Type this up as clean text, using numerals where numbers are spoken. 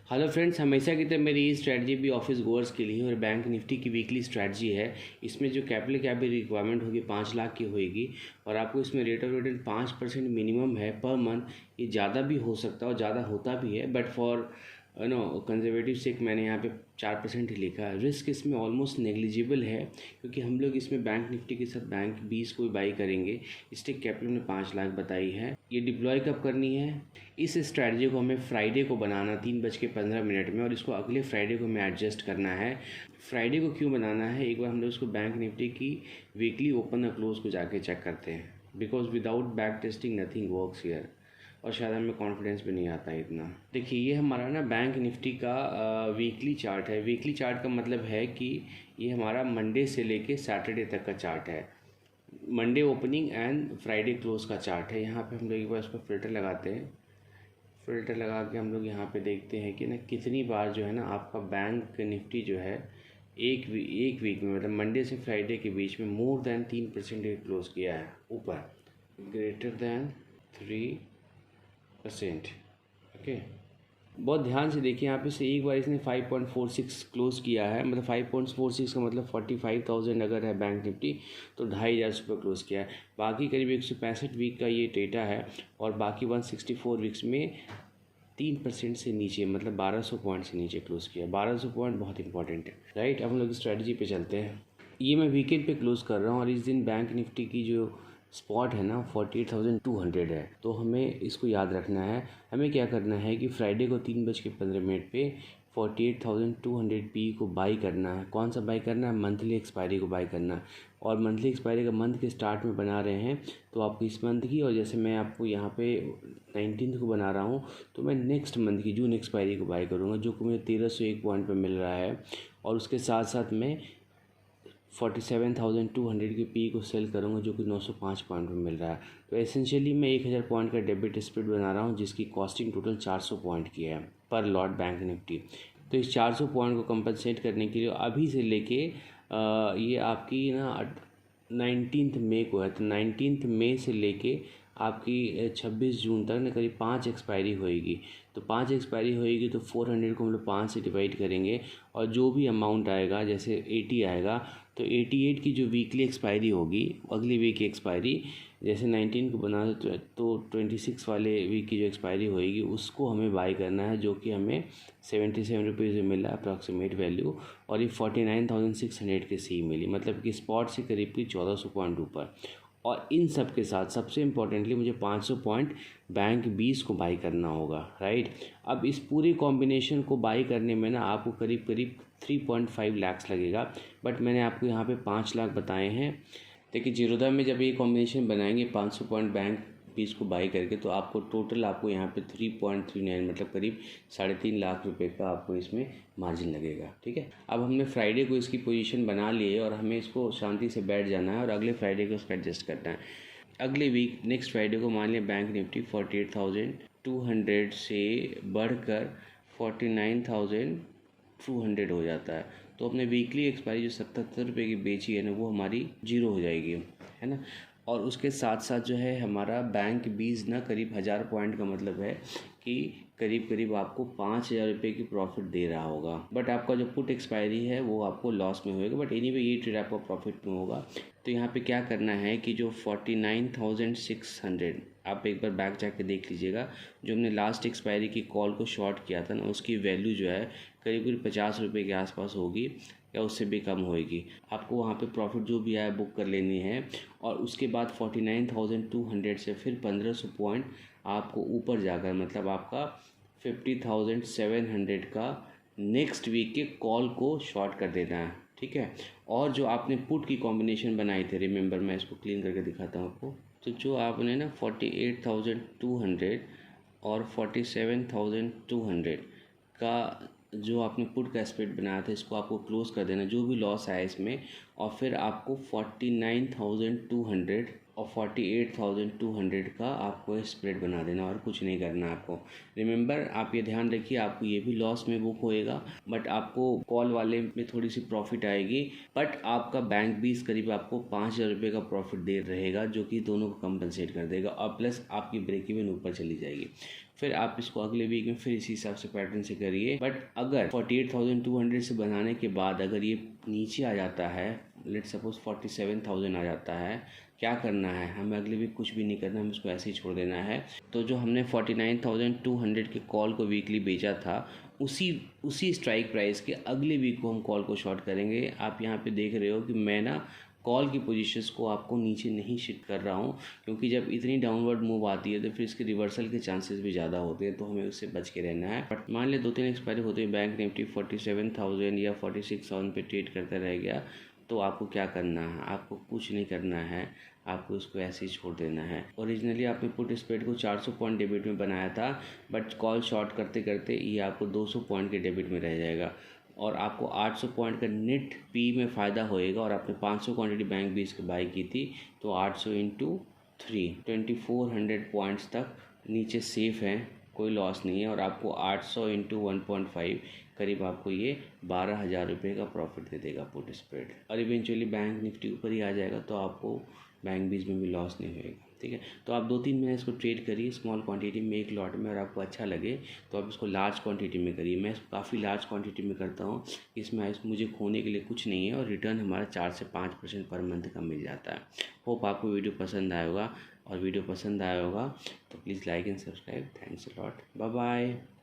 Hello friends, हमेशा की तरह मेरी ये स्ट्रैटेजी भी ऑफिस गोअर्स के लिए और बैंक निफ्टी की वीकली स्ट्रैटेजी है। इसमें जो कैपिटल क्या भी रिक्वायरमेंट होगी 5 लाख की होगी और आपको इसमें रेट ऑफ रिटर्न 5% मिनिमम है पर मंथ। ये ज़्यादा भी हो सकता है और ज़्यादा होता भी है, बट फॉर कंजर्वेटिव सेक मैंने यहाँ पे 4% ही लिखा है। रिस्क इसमें ऑलमोस्ट नेग्लिजिबल है क्योंकि हम लोग इसमें बैंक निफ्टी के साथ बैंक 20 को भी बाई करेंगे। स्टेक कैपिटल ने 5 लाख बताई है। ये डिप्लॉय कब करनी है? इस स्ट्रैटेजी को हमें फ्राइडे को बनाना 3:15 में और इसको अगले फ्राइडे को हमें एडजस्ट करना है। फ्राइडे को क्यों बनाना है, एक बार हम लोग उसको बैंक निफ्टी की वीकली ओपन और क्लोज को जाके चेक करते हैं। Because without back testing nothing works here, और शायद हमें कॉन्फिडेंस भी नहीं आता है इतना। देखिए, ये हमारा ना बैंक निफ्टी का वीकली चार्ट है। वीकली चार्ट का मतलब है कि ये हमारा मंडे से लेके सैटरडे तक का चार्ट है। Monday opening and Friday close का चार्ट है। यहाँ पे हम लोग एक बार इस पर फिल्टर लगाते हैं। फिल्टर लगा के हम लोग यहाँ पे देखते हैं कि ना कितनी बार जो है ना आपका बैंक निफ्टी जो है एक वीक में, मतलब मंडे से फ्राइडे के बीच में मोर देन 3% क्लोज किया है ऊपर, ग्रेटर देन 3%। ओके, बहुत ध्यान से देखिए। यहाँ पे से एक बार इसने 5.46 क्लोज किया है, मतलब 5.46 का मतलब 45,000 अगर है बैंक निफ्टी तो 2,500 पर क्लोज किया है। बाकी करीब 165 वीक का ये डेटा है और बाकी 164 वीक्स में 3% से नीचे, मतलब 1200 पॉइंट से नीचे क्लोज किया। 1200 पॉइंट बहुत इंपॉर्टेंट है, राइट। अब हम लोग स्ट्रैटेजी पे चलते हैं। ये मैं वीकेंड पे क्लोज कर रहा हूँ और इस दिन बैंक निफ्टी की जो स्पॉट है ना 48,200 है, तो हमें इसको याद रखना है। हमें क्या करना है कि फ्राइडे को 3:15 पे 48,200 पी को बाई करना है। कौन सा बाई करना है? मंथली एक्सपायरी को बाई करना है। और मंथली एक्सपायरी का मंथ के स्टार्ट में बना रहे हैं तो आपको इस मंथ की, और जैसे मैं आपको यहाँ पे 19 को बना रहा हूँ तो मैं नेक्स्ट मंथ की जून एक्सपायरी को बाई करूँगा, जो कि मुझे 1301 पॉइंट पर मिल रहा है। और उसके साथ साथ मैं 47,200 के पी को सेल करूँगा, जो कि 905 पॉइंट में मिल रहा है। तो एसेंशियली मैं 1000 पॉइंट का डेबिट स्प्रेड बना रहा हूँ, जिसकी कॉस्टिंग टोटल 400 पॉइंट की है पर लॉट बैंक निफ्टी। तो इस 400 पॉइंट को कंपनसेट करने के लिए अभी से लेके ये आपकी ना 19 मई को है, तो 19 मई से लेके आपकी 26 जून तक ना करीब 5 एक्सपायरी होएगी। तो 5 एक्सपायरी होएगी तो 400 को हम लोग 5 से डिवाइड करेंगे और जो भी अमाउंट आएगा, जैसे 80 आएगा तो 88 की जो वीकली एक्सपायरी होगी, अगली वीक की एक्सपायरी, जैसे 19 को बना तो 26 वाले वीक की जो एक्सपायरी होएगी उसको हमें बाई करना है, जो कि हमें 77 रुपीज़ में मिला अप्रॉक्सीमेट वैल्यू। और ये 49,600 के सी मिली, मतलब कि स्पॉट से करीब की 1400 पॉइंट ऊपर। और इन सब के साथ सबसे इम्पॉर्टेंटली मुझे 500 पॉइंट बैंक 20 को बाई करना होगा, राइट। अब इस पूरे कॉम्बिनेशन को बाई करने में ना आपको करीब करीब 3.5 लाख लगेगा, बट मैंने आपको यहाँ पे 5 लाख बताए हैं। देखिए, जीरोधा में जब ये कॉम्बिनेशन बनाएंगे 500 पॉइंट बैंक 20 को बाई करके, तो आपको टोटल आपको यहाँ पे 3.39, मतलब करीब 3.5 लाख रुपए का आपको इसमें मार्जिन लगेगा, ठीक है। अब हमने फ्राइडे को इसकी पोजीशन बना ली है और हमें इसको शांति से बैठ जाना है और अगले फ्राइडे को इसका एडजस्ट करना है। अगले वीक नेक्स्ट फ्राइडे को मान लिया बैंक निफ्टी 48,200 से बढ़कर 49,200 हो जाता है, तो अपने वीकली एक्सपायरी जो 77 रुपये की बेची है ना, वो हमारी जीरो हो जाएगी, है ना। और उसके साथ साथ जो है हमारा बैंक 20 ना करीब 1000 पॉइंट का मतलब है कि करीब करीब आपको 5,000 रुपये की प्रॉफिट दे रहा होगा। बट आपका जो पुट एक्सपायरी है वो आपको लॉस में होएगा, बट एनीवे ये ट्रेड आपका प्रॉफिट में होगा। तो यहाँ पे क्या करना है कि जो 49,600 आप एक बार बैक जाके देख लीजिएगा, जो हमने लास्ट एक्सपायरी की कॉल को शॉर्ट किया था ना, उसकी वैल्यू जो है करीब करीब 50 रुपये के आसपास होगी या उससे भी कम होएगी। आपको वहाँ पे प्रॉफिट जो भी आया बुक कर लेनी है। और उसके बाद 49,200 से फिर 1500 पॉइंट आपको ऊपर जाकर, मतलब आपका 50,700 का नेक्स्ट वीक के कॉल को शॉर्ट कर देना है, ठीक है। और जो आपने पुट की कॉम्बिनेशन बनाई थी, रिमेंबर, मैं इसको क्लीन करके दिखाता हूँ आपको। तो जो आपने ना 48,200 और 47,200 का जो आपने पुट का स्प्रेड बनाया था, इसको आपको क्लोज कर देना, जो भी लॉस आया इसमें। और फिर आपको 49,200 और और 48,200 का आपको स्प्रेड बना देना और कुछ नहीं करना आपको। रिमेंबर, आप ये ध्यान रखिए, आपको ये भी लॉस में बुक होएगा, बट आपको कॉल वाले में थोड़ी सी प्रॉफिट आएगी, बट आपका बैंक भी करीब आपको 5,000 रुपये का प्रॉफिट दे रहेगा, जो कि दोनों को कंपनसेट कर देगा और प्लस आपकी ब्रेक इवन ऊपर चली जाएगी। फिर आप इसको अगले वीक में फिर इसी हिसाब से पैटर्न से करिए। बट अगर 48,200 से बनाने के बाद अगर ये नीचे आ जाता है, लेट्स सपोज 47,000 आ जाता है, क्या करना है हमें? अगले वीक कुछ भी नहीं करना, हमें इसको ऐसे ही छोड़ देना है। तो जो हमने 49,200 के कॉल को वीकली बेचा था, उसी स्ट्राइक प्राइस के अगले वीक को हम कॉल को शॉर्ट करेंगे। आप यहाँ पे देख रहे हो कि मैं ना कॉल की पोजीशंस को आपको नीचे नहीं शिफ्ट कर रहा हूँ, क्योंकि जब इतनी डाउनवर्ड मूव आती है तो फिर इसके रिवर्सल के चांसेस भी ज़्यादा होते हैं, तो हमें उससे बच के रहना है। बट मान लिया 2-3 एक्सपायरी होते हैं, बैंक निफ्टी 47,000 या 46,000 पे ट्रेड करता रह गया, तो आपको क्या करना है? आपको कुछ नहीं करना है, आपको उसको ऐसे ही छोड़ देना है। ओरिजिनली आपने पुट स्प्रेड को 400 पॉइंट डेबिट में बनाया था, बट कॉल शॉर्ट करते करते ये आपको 200 पॉइंट के डेबिट में रह जाएगा और आपको 800 पॉइंट का नेट पी में फ़ायदा होएगा। और आपने 500 क्वांटिटी बैंक बीस की बाई की थी, तो 800 इंटू 3 2400 पॉइंट्स तक नीचे सेफ है, कोई लॉस नहीं है। और आपको 800 इंटू 1.5 करीब आपको ये 12,000 रुपये का प्रॉफिट दे देगा पुट स्प्रेड। और इवेंचुअली बैंक निफ्टी ऊपर ही आ जाएगा, तो आपको बैंक बीस में भी लॉस नहीं होएगा। ठीक है, तो आप 2-3 महीने इसको ट्रेड करिए स्मॉल क्वांटिटी में, एक लॉट में, और आपको अच्छा लगे तो आप इसको लार्ज क्वांटिटी में करिए। मैं इसको काफ़ी लार्ज क्वांटिटी में करता हूँ, इसमें मुझे खोने के लिए कुछ नहीं है और रिटर्न हमारा 4 से 5% पर मंथ का मिल जाता है। होप आपको वीडियो पसंद आया होगा, और वीडियो पसंद आया होगा तो please like and subscribe. Thanks a lot, bye bye.